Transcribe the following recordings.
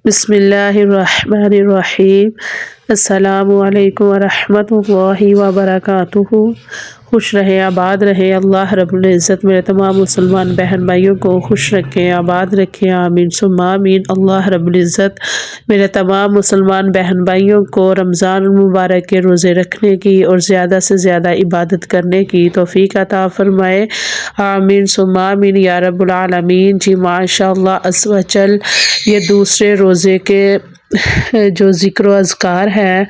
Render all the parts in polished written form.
بسم اللہ الرحمن الرحیم۔ السلام علیکم ورحمۃ اللہ وبرکاتہ۔ خوش رہے آباد رہے، اللہ رب العزت میرے تمام مسلمان بہن بھائیوں کو خوش رکھیں، آباد رکھیں، آمین ثم آمین۔ اللہ رب العزت میرے تمام مسلمان بہن بھائیوں کو رمضان المبارک کے روزے رکھنے کی اور زیادہ سے زیادہ عبادت کرنے کی توفیق عطا فرمائے، آمین ثم آمین یا رب العالمین۔ جی ماشاء اللہ عز و جل، یہ دوسرے روزے کے جو ذکر و اذکار ہیں،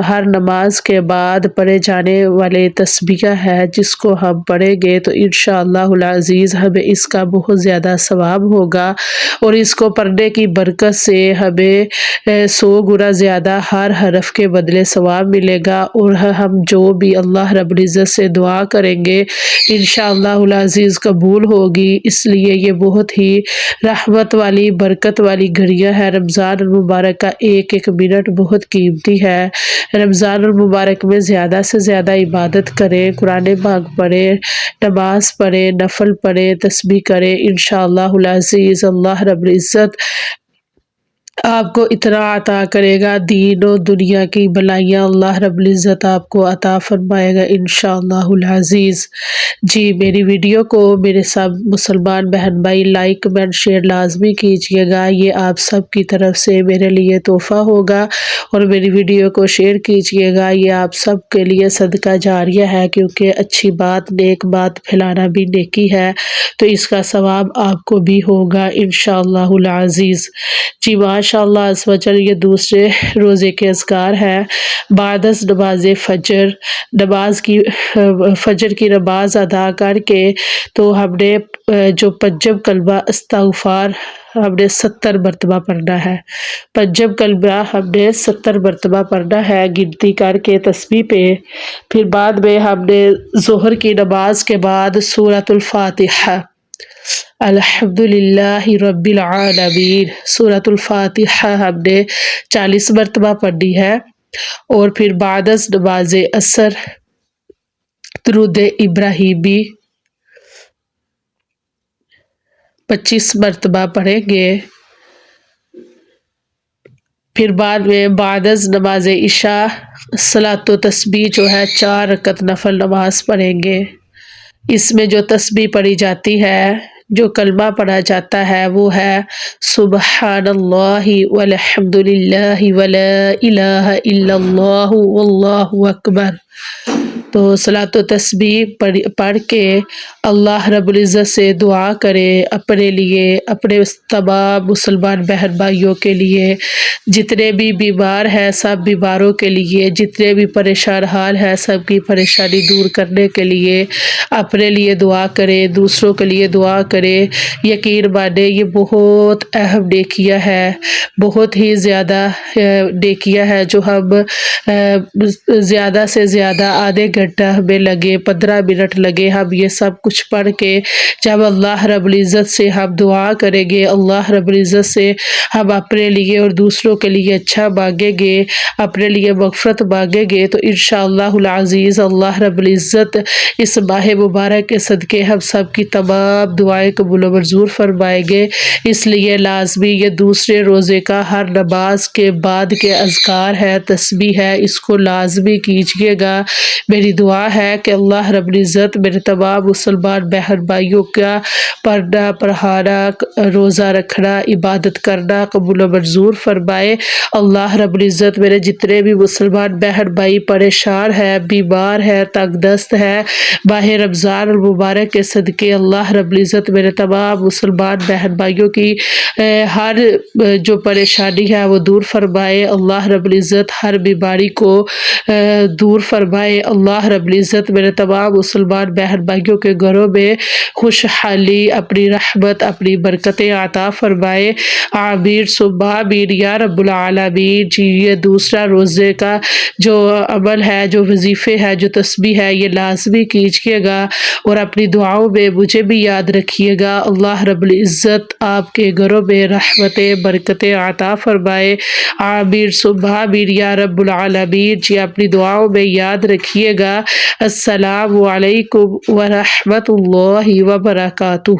ہر نماز کے بعد پڑھے جانے والے تسبیح ہے، جس کو ہم پڑھیں گے تو انشاءاللہ العزیز ہمیں اس کا بہت زیادہ ثواب ہوگا، اور اس کو پڑھنے کی برکت سے ہمیں 100 گنا زیادہ ہر حرف کے بدلے ثواب ملے گا، اور ہم جو بھی اللہ رب العزت سے دعا کریں گے انشاءاللہ العزیز قبول ہوگی۔ اس لیے یہ بہت ہی رحمت والی برکت والی گھڑیاں ہے۔ رمضان المبارک کا ایک ایک منٹ بہت قیمتی ہے۔ رمضان المبارک میں زیادہ سے زیادہ عبادت کریں، قرآن پاک پڑھیں، نماز پڑھیں، نفل پڑھیں، تسبیح کریں، انشاءاللہ العزیز اللہ رب العزت آپ کو اتنا عطا کرے گا، دین و دنیا کی بلائیاں اللہ رب العزت آپ کو عطا فرمائے گا انشاءاللہ العزیز۔ جی میری ویڈیو کو میرے سب مسلمان بہن بھائی لائک کمنٹ شیئر لازمی کیجیے گا، یہ آپ سب کی طرف سے میرے لیے تحفہ ہوگا، اور میری ویڈیو کو شیئر کیجیے گا، یہ آپ سب کے لیے صدقہ جاریہ ہے، کیونکہ اچھی بات نیک بات پھیلانا بھی نیکی ہے، تو اس کا ثواب آپ کو بھی ہوگا انشاءاللہ العزیز۔ جی ماشاءاللہ عز و جل، یہ دوسرے روزے کے اذکار ہیں۔ بعد از نماز فجر، فجر کی نماز ادا کر کے تو ہم نے جو پنجم کلمہ استغفار ہم نے 70 مرتبہ پڑھنا ہے، پنجم کلمہ ہم نے 70 مرتبہ پڑھنا ہے گنتی کر کے تسبیح پہ۔ پھر بعد میں ہم نے ظہر کی نماز کے بعد سورۃ الفاتحہ، الحمدللہ رب العالمین، سورۃ الفاتحہ ہم نے 40 مرتبہ پڑھی ہے، اور پھر بعد از نماز عصر درود ابراہیمی 25 مرتبہ پڑھیں گے۔ پھر بعد میں بعد از نماز عشاء صلاۃ و تسبیح جو ہے 4 رکعت نفل نماز پڑھیں گے۔ اس میں جو تسبیح پڑھی جاتی ہے، جو کلمہ پڑھا جاتا ہے، وہ ہے سبحان اللہ والحمد للہ ولا الہ الا اللہ واللہ اکبر۔ تو صلاۃ و تسبیح پڑھ کے اللہ رب العزت سے دعا کرے، اپنے لیے، اپنے تمام مسلمان بہن بھائیوں کے لیے، جتنے بھی بیمار ہیں سب بیماروں کے لیے، جتنے بھی پریشان حال ہیں سب کی پریشانی دور کرنے کے لیے اپنے لیے دعا کرے، دوسروں کے لیے دعا کرے۔ یقین مانے یہ بہت اہم نیکیاں ہے، بہت ہی زیادہ نیکیاں ہے، جو ہم زیادہ سے زیادہ آدھے گھنٹہ ہمیں لگے، 15 منٹ لگے، ہم یہ سب کچھ پڑھ کے جب اللہ رب العزت سے ہم دعا کریں گے، اللہ رب العزت سے ہم اپنے لیے اور دوسروں کے لیے اچھا مانگیں گے، اپنے لیے مغفرت مانگیں گے، تو انشاءاللہ العزیز اللہ رب العزت اس ماہ مبارک کے صدقے ہم سب کی تمام دعائیں قبول و منظور فرمائیں گے۔ اس لیے لازمی یہ دوسرے روزے کا ہر نماز کے بعد کے اذکار ہے، تسبیح ہے، اس کو لازمی کیجیے گا۔ میری دعا ہے کہ اللہ رب العزت میرے تمام مسلمان بہن بھائیوں کا پڑھنا، پڑھانا، روزہ رکھنا، عبادت کرنا قبول و منظور فرمائے۔ اللہ رب العزت میرے جتنے بھی مسلمان بہن بھائی پریشان ہے، بیمار ہے، تنگ دست ہے، ماہ رمضان المبارک کے صدقے اللہ رب العزت میرے تمام مسلمان بہن بھائیوں کی ہر جو پریشانی ہے وہ دور فرمائے۔ اللہ رب العزت ہر بیماری کو دور فرمائے۔ اللہ رب العزت میرے تمام مسلمان بہن بھائیوں کے گھروں میں خوشحالی، اپنی رحمت، اپنی برکتیں عطا فرمائے، آمین ثم آمین یا رب العالمین۔ جی یہ دوسرا روزے کا جو عمل ہے، جو وظیفے ہے، جو تسبیح ہے، یہ لازمی کیجیے گا، اور اپنی دعاؤں میں مجھے بھی یاد رکھیے گا۔ اللہ رب العزت آپ کے گھروں میں رحمتیں، برکتیں عطا فرمائے، آمین ثم آمین یا رب العالمین۔ جی اپنی دعاؤں میں یاد رکھیے گا۔ السلام علیکم ورحمۃ اللہ وبرکاتہ۔